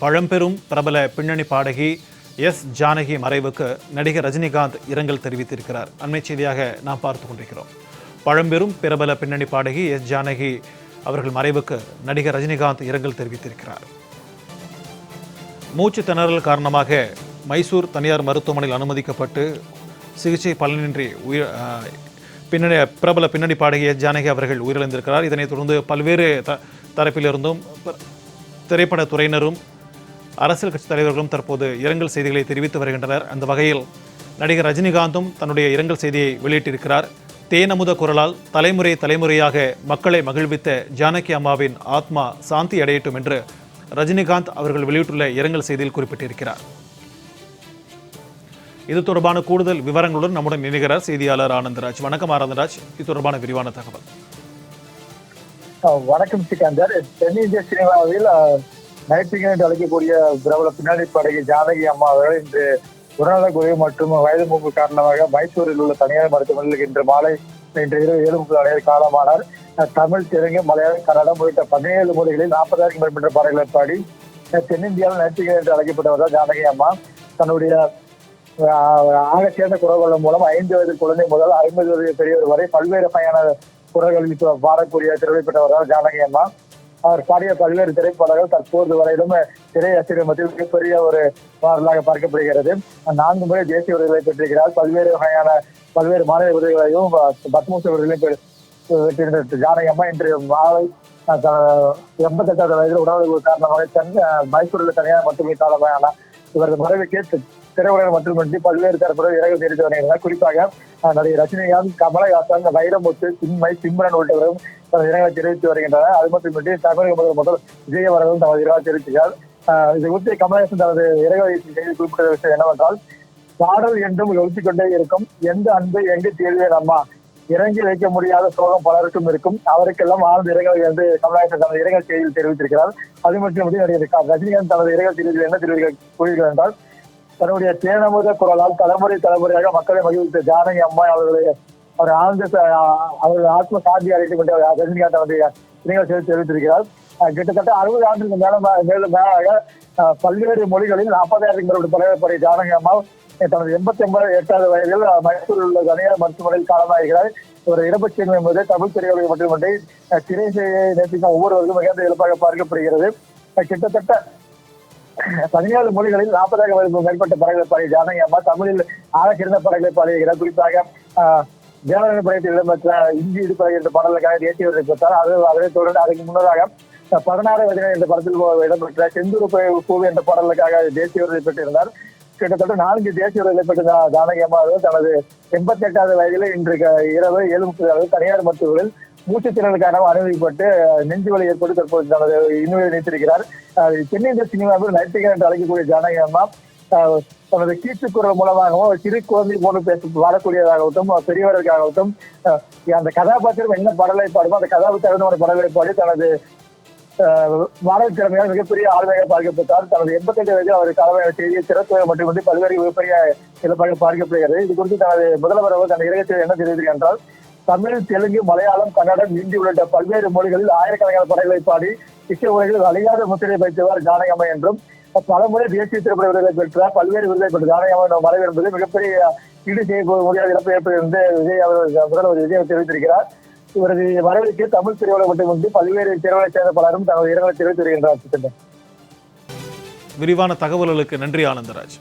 பழம்பெரும் பிரபல பின்னணி பாடகி எஸ் ஜானகி மறைவுக்கு நடிகர் ரஜினிகாந்த் இரங்கல் தெரிவித்திருக்கிறார். அண்மை செய்தியாக நாம் பார்த்து கொண்டிருக்கிறோம். பழம்பெரும் பிரபல பின்னணி பாடகி எஸ் ஜானகி அவர்கள் மறைவுக்கு நடிகர் ரஜினிகாந்த் இரங்கல் தெரிவித்திருக்கிறார். மூச்சு திணறல் காரணமாக மைசூர் தனியார் மருத்துவமனையில் அனுமதிக்கப்பட்டு சிகிச்சை பலனின்றி பிரபல பின்னணி பாடகி எஸ் ஜானகி அவர்கள் உயிரிழந்திருக்கிறார். இதனைத் தொடர்ந்து பல்வேறு தரப்பிலிருந்தும் திரைப்பட துறையினரும் அரசியல் கட்சி தலைவர்களும் தற்போது இரங்கல் செய்திகளை தெரிவித்து வருகின்றனர். அந்த வகையில் நடிகர் ரஜினிகாந்தும் தன்னுடைய இரங்கல் செய்தியை வெளியிட்டிருக்கிறார். தேனமுத குரலால் தலைமுறையாக மக்களை மகிழ்வித்த ஜானகி அம்மாவின் ஆத்மா சாந்தி அடையட்டும் என்று ரஜினிகாந்த் அவர்கள் வெளியிட்டுள்ள இரங்கல் செய்தியில் குறிப்பிட்டிருக்கிறார். இது தொடர்பான கூடுதல் விவரங்களுடன் நம்முடன் இணைகிறார் செய்தியாளர் ஆனந்தராஜ். வணக்கம் ஆனந்தராஜ், இது தொடர்பான விரிவான தகவல். வணக்கம் சிக்கந்தர். தென்னிந்திய சினிமாவில் நைட்டிங்கல் என்று அழைக்கக்கூடிய பிரபல பின்னணி பாடகி ஜானகி அம்மா அவர்கள் இன்று உடல்நலக் குறைவு மற்றும் வயது மூப்பு காரணமாக மைசூரில் உள்ள தனியார் மருத்துவமனையில் இன்று மாலை இன்று இரவு 7:30 அளவில் காலமானார். தமிழ், தெலுங்கு, மலையாளம், கன்னடம் உள்ளிட்ட 17 மொழிகளில் 40,000 மேற்பட்ட பாடல்களை பாடி தென்னிந்தியாவில் நைட்டிங்கல் என்று அழைக்கப்பட்டவர் ஜானகி அம்மா தன்னுடைய ஆக சேர்ந்த குரல்கள் மூலம் 5 வயது குழந்தை முதல் 50 வயது பெரியவர் வரை பல்வேறு வகையான குரல்களில் பாடக்கூடிய திறமை பெற்றவர்கள் ஜானகி அம்மா. அவர் பாடிய பல்வேறு திரைப்படங்கள் தற்போது வரையிலும் திரையாசிரியர் மத்தியில் மிகப்பெரிய ஒரு பாடலாக பார்க்கப்படுகிறது. 4 முறை தேசிய விருதுகளை பெற்றிருக்கிறார். பல்வேறு மாநில விருதுகளையும் பத்மஸ்ரீ விருதுகளையும் பெற்றிருந்த ஜானகி அம்மா இன்று மாலை 88வது வயதில் உடல்நலக் காரணமாக மைசூரில் தனியார் மட்டுமே காலமானார். இவரது மறைவுக்கு திரையுலகம் மட்டுமின்றி பல்வேறு தரப்பினர் இரங்கல் தெரிவித்து வருகிறார். குறிப்பாக நடிகர் ரஜினிகாந்த், கமலஹாசன், வைரமுத்து, சின்மை, சிம்ரன் உள்ளிட்டவரும் தனது இரங்கலை தெரிவித்து வருகின்றனர். அது மட்டுமின்றி தமிழக முதல் விஜய் அவர்களும் தனது இரங்கலை தெரிவித்தார். இது குறித்து கமலஹாசன் தனது இரங்கலை செய்தி குறிப்பிட்ட விஷயம் என்னவென்றால், பாடல் என்றும் ஒழித்துக் கொண்டே இருக்கும், எந்த அன்பு எங்கு தேர்வேன் அம்மா, இறங்கி வைக்க முடியாத சோகம் பலருக்கும் இருக்கும், அவருக்கெல்லாம் ஆழ்ந்த இரங்கல் என்று கமலஹாசன் தனது இரங்கல் செய்தியில் தெரிவித்திருக்கிறார். அது மட்டுமின்றி நடிகர் ரஜினிகாந்த் தனது இரங்கல் செய்தியில் என்ன கூறுகிறார் என்றால், தன்னுடைய தேனமுத குரலால் தலைமுறையாக மக்களை மகிழ்வித்த ஜானகி அம்மா அவர் அவர்கள் ஆத்ம சாந்தி அடைத்துக் கொண்டு ரஜினிகாந்த் அவருடைய இரங்கல் செய்தி தெரிவித்திருக்கிறார். கிட்டத்தட்ட 60 ஆண்டுக்கு மேலாக பல்வேறு மொழிகளில் 40,000 மேற்பட்ட படங்களை பாடிய ஜானகி அம்மா தனது 88வது வயதில் மைசூரில் உள்ள தனியார் மருத்துவமனையில் காலமாகிறார். ஒரு இறப்பு செய்தி என்பது தமிழ் திரையுலகம் மட்டுமின்றி திரை நேசிக்கும் ஒவ்வொருவருக்கும் மிகுந்த இழப்பாக பார்க்கப்படுகிறது. கிட்டத்தட்ட 17 மொழிகளில் 40,000 மேற்பட்ட படங்களை பாடிய ஜானகி அம்மா தமிழில் ஆக சிறந்த படங்களை பாடுகிறார். குறிப்பாக தேவரன் படத்தில் இடம்பெற்ற இஞ்சி இடுப்பை என்ற பாடலுக்காக தேசிய விருது பெற்றார். அதனைத் தொடர்ந்து அதுக்கு முன்னதாக 16 வயதினர் என்ற படத்தில் இடம்பெற்ற செந்தூர் பூவி என்ற பாடலுக்காக தேசிய விருதை பெற்றிருந்தார். கிட்டத்தட்ட 4 தேசிய விருதை பெற்ற ஜானகி அம்மா தனது 88வது வயதில் இன்று இரவு 7:30 தனியார் மருத்துவர்களில் மூச்சுத்திறனுக்கான அனுமதிக்கப்பட்டு நெஞ்சுவலி ஏற்பட்டு தற்போது தனது இன்னுயிரை நீத்திருக்கிறார். தென்னிந்திய சினிமாவில் நைட்டிங்கல் என்று அழைக்கக்கூடிய ஜானகி அம்மா தனது கீச்சுக்குரல் மூலமாகவும் சிறு குழந்தை போன்று பாடக்கூடியதாகட்டும், பெரியவர்களுக்காகட்டும், அந்த கதாபாத்திரம் என்ன பாடலை பாடுமோ அந்த கதாபாத்திரம் பாடலை பாடி தனது பாடல் திறமையால் மிகப்பெரிய ஆளுமையாக பார்க்கப்பட்டார். தனது 88 வயதில் அவர் தலைமை செய்திய சிறப்பு மட்டுமின்றி பல்வேறு மிகப்பெரிய சிறப்பாக பார்க்கப்படுகிறது. இது குறித்து தனது முதல்வர் அவர் தனது இரங்கத்தில் என்ன தெரிவித்தார் என்றால், தமிழ், தெலுங்கு, மலையாளம், கன்னடம், ஹிந்தி உள்ளிட்ட பல்வேறு மொழிகளில் ஆயிரக்கணக்கான படங்களை பாடி இசை உலகில் அழியாத முத்திரை வைத்தவர் ஜானகி அம்மா என்றும், பலமுறை தேசிய திரைப்பட விருதை பெற்ற பல்வேறு விருதை பெற்ற ஜானகி அம்மா மறைவு என்பது மிகப்பெரிய ஈடு செய்ய முடியாத இழப்பு ஏற்படும் என்று முதல்வர் விஜய் தெரிவித்திருக்கிறார். இவரது மறைவுக்கு தமிழ் திரையுலகம் மட்டுமின்றி பல்வேறு திரையுலகை சேர்ந்த பலரும் தனது இரங்கலை தெரிவித்து வருகின்றனர். விரிவான தகவல்களுக்கு நன்றி ஆனந்தராஜ்.